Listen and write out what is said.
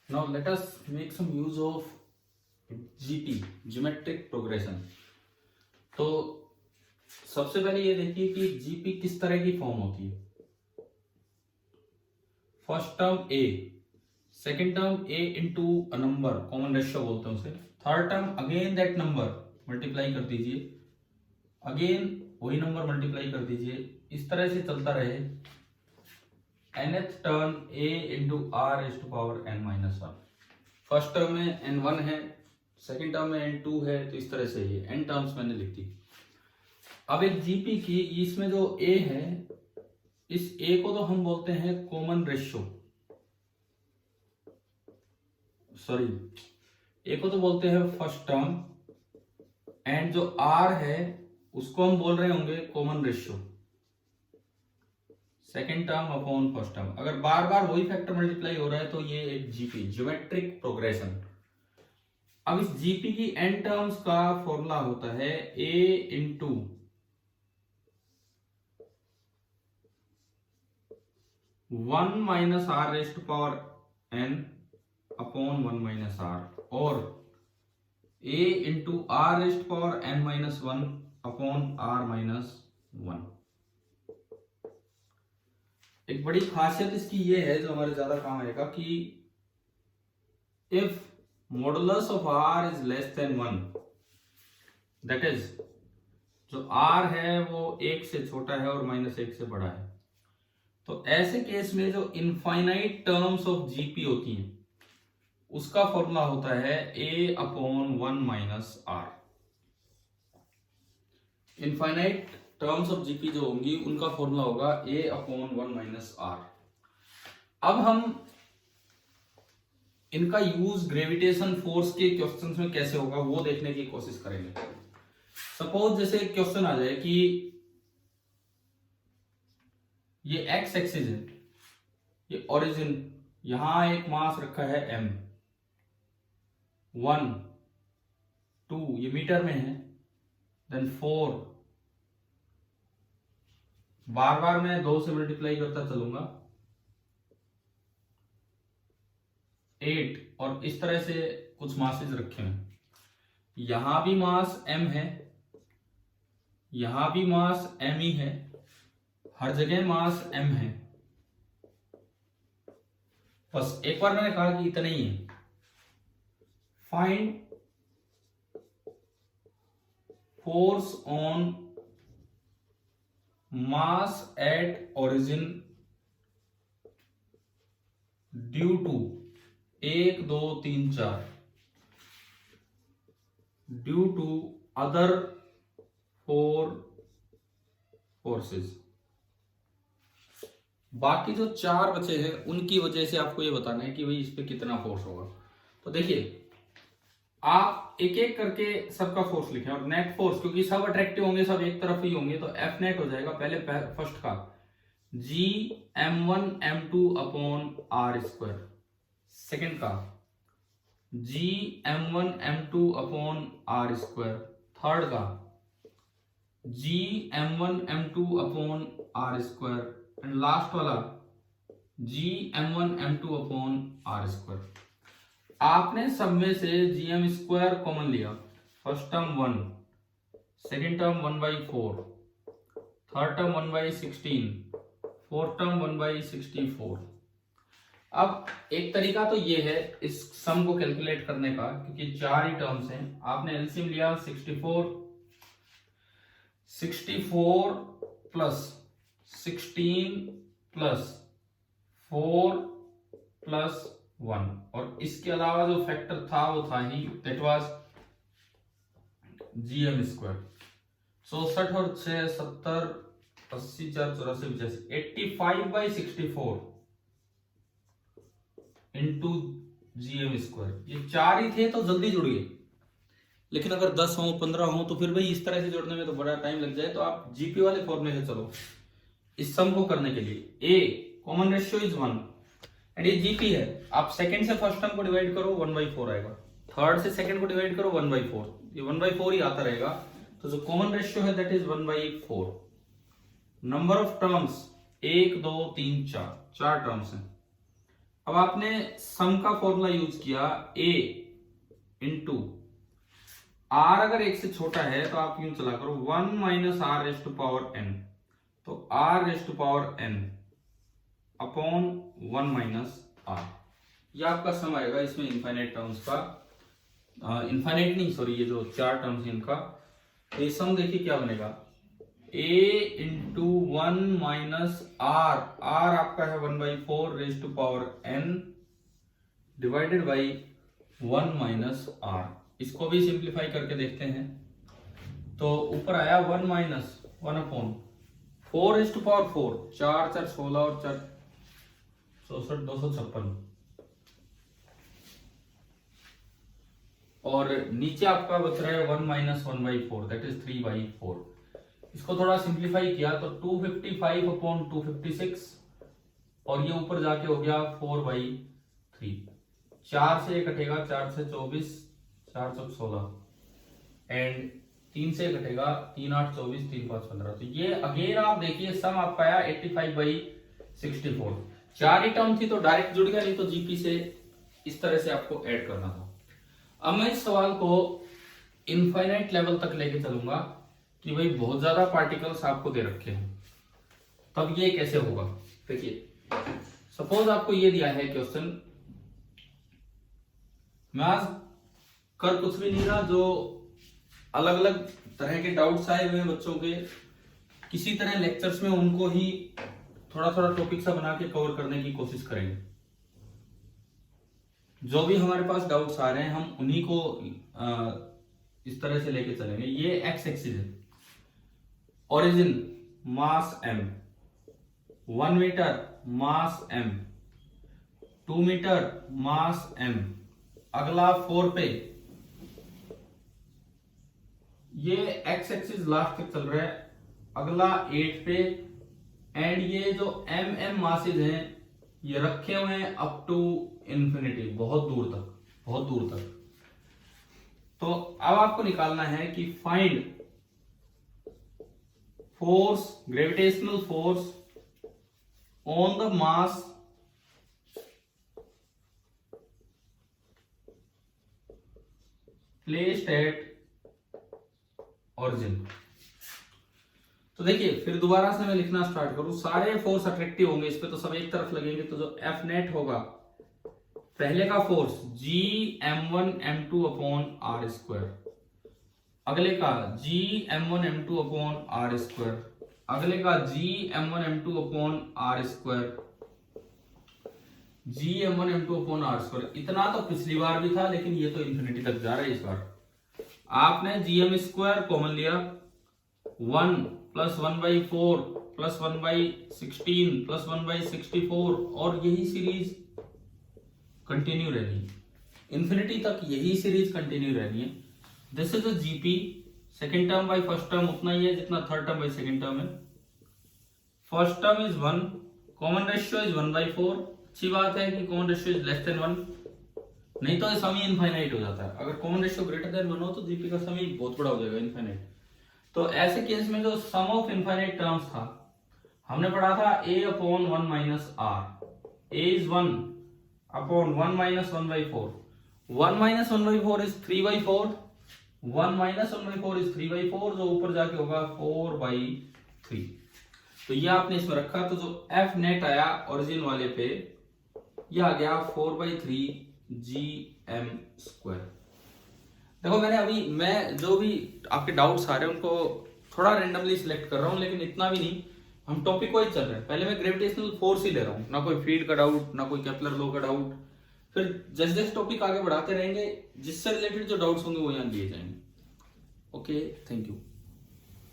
Now let us make some use of GP, Geometric Progression. तो सबसे पहले ये देखिए कि जीपी किस तरह की फॉर्म होती है. First term A, second term A into a number, common ratio बोलते हैं उसे. Third term again that number multiply कर दीजिए, अगेन वही नंबर मल्टीप्लाई कर दीजिए, इस तरह से चलता रहे. nth term a into r is to power n minus one. First term में n1 है, सेकेंड टर्म में n2 है, तो इस तरह से ये n टर्म्स मैंने लिख दी. अब एक जीपी की इसमें जो a है, इस a को तो हम बोलते हैं कॉमन रेशियो, सॉरी a को तो बोलते हैं फर्स्ट टर्म, एंड जो r है उसको हम बोल रहे होंगे common ratio, second term upon first term. अगर बार बार वही फैक्टर मल्टीप्लाई हो रहा है तो ये एक जीपी, ज्योमेट्रिक प्रोग्रेशन. अब इस जीपी की एन टर्म्स का फॉर्मूला होता है a into one minus r raised power n upon one minus r, और a into r raised power n minus one upon r minus one. एक बड़ी खासियत इसकी ये है जो हमारे ज्यादा काम आएगा कि if modulus of r is less then one, that is जो r है वो एक से छोटा है और माइनस एक से बड़ा है, तो ऐसे केस में जो इनफाइनाइट टर्म्स ऑफ जीपी होती हैं उसका फॉर्मूला होता है a upon one minus r. Infinite terms of GP जो होंगी उनका फॉर्मूला होगा a upon one minus r. अब हम इनका यूज ग्रेविटेशन फोर्स के क्वेश्चंस में कैसे होगा वो देखने की कोशिश करेंगे. सपोज जैसे क्वेश्चन आ जाए कि ये एक्स एक्सिस है, ये ओरिजिन, यहां एक मास रखा है m, 1 2 ये मीटर में है, देन 4, बार बार मैं 2 से मल्टीप्लाई करता चलूंगा, 8, और इस तरह से कुछ मासेस रखे हैं. यहां भी मास m है, यहां भी मास m ही है, हर जगह मास m है. बस एक बार मैंने कहा कि इतना ही है. Find force on mass at origin due to 1 2 3 4 due to other 4 forces. बाकी जो 4 बचे हैं उनकी वजह से आपको ये बताना है कि भाई इस पे कितना फोर्स होगा. तो देखिए आप एक एक करके सबका फोर्स लिखें, और नेट फोर्स क्योंकि सब अट्रैक्टिव होंगे, सब एक तरफ ही होंगे, तो एफ नेट हो जाएगा पहले फर्स्ट का G m1 m2 upon are square, second का G m1 m2 upon are square, third का G m1 m2 upon are square, and last वाला G m1 m2 upon are square. आपने सब में से जीएम स्क्वायर कॉमन लिया. First term 1, second term 1/4, third term 1/16, fourth term 1/64. अब एक तरीका तो ये है इस सम को कैलकुलेट करने का, क्योंकि 4 ही टर्म्स हैं. आपने एलसीएम लिया 64 प्लस 16 प्लस 4 प्लस 1, और इसके अलावा जो फैक्टर था वो था ही, दैट वाज जीएम स्क्वायर. 64 और 6 70 80 4 84 85, 85/64 इंटू जीएम स्क्वायर. ये 4 ही थे तो जल्दी जुड़ गए, लेकिन अगर 10 हो 15 हो तो फिर भाई इस तरह से जोड़ने में तो बड़ा टाइम लग जाए. तो आप जीपी वाले फॉर्मूले से चलो इस सम को करने के लिए. ए कॉमन रेशियो इज 1 एंड ये जीपी है. आप सेकंड से फर्स्ट टर्म को डिवाइड करो 1/4 आएगा, थर्ड से सेकंड को डिवाइड करो 1/4, ये 1/4 ही आता रहेगा. तो जो कॉमन रेशियो है that is 1/4. Number of terms 1 2 3 4 terms हैं. अब आपने सम का फॉर्मूला यूज किया a इंटू r, अगर एक से छोटा है तो आप यूं चला करो 1 minus r raise to power n, तो r raise to power n upon 1 minus r, ये आपका सम आएगा। इसमें इनफाइनाइट टर्म्स का, इनफाइनाइट नहीं सॉरी, ये जो चार टर्म्स है इनका, ये सम देखिए क्या बनेगा, a into 1 minus r, r आपका है 1/4 raise to power n divided by 1 minus r. इसको भी सिंप्लीफाई करके देखते हैं, तो ऊपर आया 1 minus 1 upon 4 raise to power 4, 4 4 16 और 4 64 256, और नीचे आपका बच रहा है 1 माइनस 1/4 दैट इज 3/4। इसको थोड़ा सिंप्लीफाई किया तो 255 अपॉन 256, और ये ऊपर जाके हो गया 4/3, 4 से कटेगा 4 से 24, 4 चौक 16, एंड 3 से कटेगा 3 8 24, 3 5 15। तो ये अगेन आप देखिए सम आपका आया 85/64। चार ही टर्म थी तो डायरेक्ट जुड़ गया, नहीं तो जीपी से इस तरह से आपको ऐड करना था। अब मैं इस सवाल को इनफाइनाइट लेवल तक लेके चलूंगा कि भाई बहुत ज्यादा पार्टिकल्स आपको दे रखे हैं, तब ये कैसे होगा। देखिए सपोज आपको ये दिया है क्वेश्चन, मैं आज कर कुछ भी नहीं रहा, जो अलग अलग तरह के डाउट्स आए हुए हैं बच्चों के, किसी तरह लेक्चर्स में उनको ही थोड़ा थोड़ा टॉपिक सा बना के कवर करने की कोशिश करेंगे। जो भी हमारे पास डाउट्स आ रहे हैं हम उन्हीं को इस तरह से लेके चलेंगे। ये एक्स एक्सिस है, ओरिजिन मास m, 1 मीटर मास m, 2 मीटर मास m, अगला 4 पे, ये एक्स एक्सिस लास्ट तक चल रहा है, अगला 8 पे, एंड ये जो m मासेज हैं ये रखे हुए हैं अप टू इन्फिनिटी, बहुत दूर तक, बहुत दूर तक। तो अब आपको निकालना है कि find force, gravitational force on the mass placed at origin. तो देखिए फिर दोबारा से मैं लिखना स्टार्ट करूं, सारे फोर्स अट्रैक्टिव होंगे इस पे, तो सब एक तरफ लगेंगे, तो जो एफ नेट होगा, पहले का force G m1 m2 upon are square, अगले का G m1 m2 upon are square, अगले का G m1 m2 upon are square, G m1 m2 upon are square. इतना तो पिछली बार भी था, लेकिन ये तो इन्फिनिटी तक जा रहा है इस बार। आपने gm स्क्वायर कॉमन लिया, 1 प्लस 1/4 प्लस 1/16 प्लस 1/64, और यही सीरीज कंटिन्यू रहनी है इन्फिनिटी तक, यही सीरीज कंटिन्यू रहनी है। This is a GP, second term by first term उतना ही है जितना third term by second term है। First term is 1, common ratio is 1/4। अच्छी बात है कि common ratio is less than 1, नहीं तो सम ही इनफाइनाइट हो जाता है। अगर कॉमन रेशियो ग्रेटर देन 1 हो तो जीपी का सम ही बहुत बड़ा हो जाएगा, इनफाइनाइट। तो ऐसे केस में जो सम ऑफ इनफाइनाइट टर्म्स था, हमने पढ़ा था a upon 1 minus r, a is 1 upon 1 minus 1/4, 1 minus 1/4 is 3/4, 1 minus 1/4 is 3/4, जो ऊपर जाके होगा 4/3। तो ये आपने इसमें रखा, तो जो एफ नेट आया ओरिजिन वाले पे, ये आ गया 4/3 gm स्क्वायर। देखो मैं जो भी आपके डाउट्स आ रहे हैं उनको थोड़ा रेंडमली सिलेक्ट कर रहा हूँ, लेकिन इतना भी नहीं, हम टॉपिक वाइज चल रहे हैं। पहले मैं ग्रेविटेशनल फोर्स ही ले रहा हूँ, ना कोई फील्ड का डाउट, ना कोई केपलर लॉ का डाउट। फिर जैसे जैसे टॉपिक आगे बढ़ाते रहेंगे, जिससे रिलेटेड जो डाउट्स होंगे वो यहाँ दिए जाएंगे। Okay, thank you.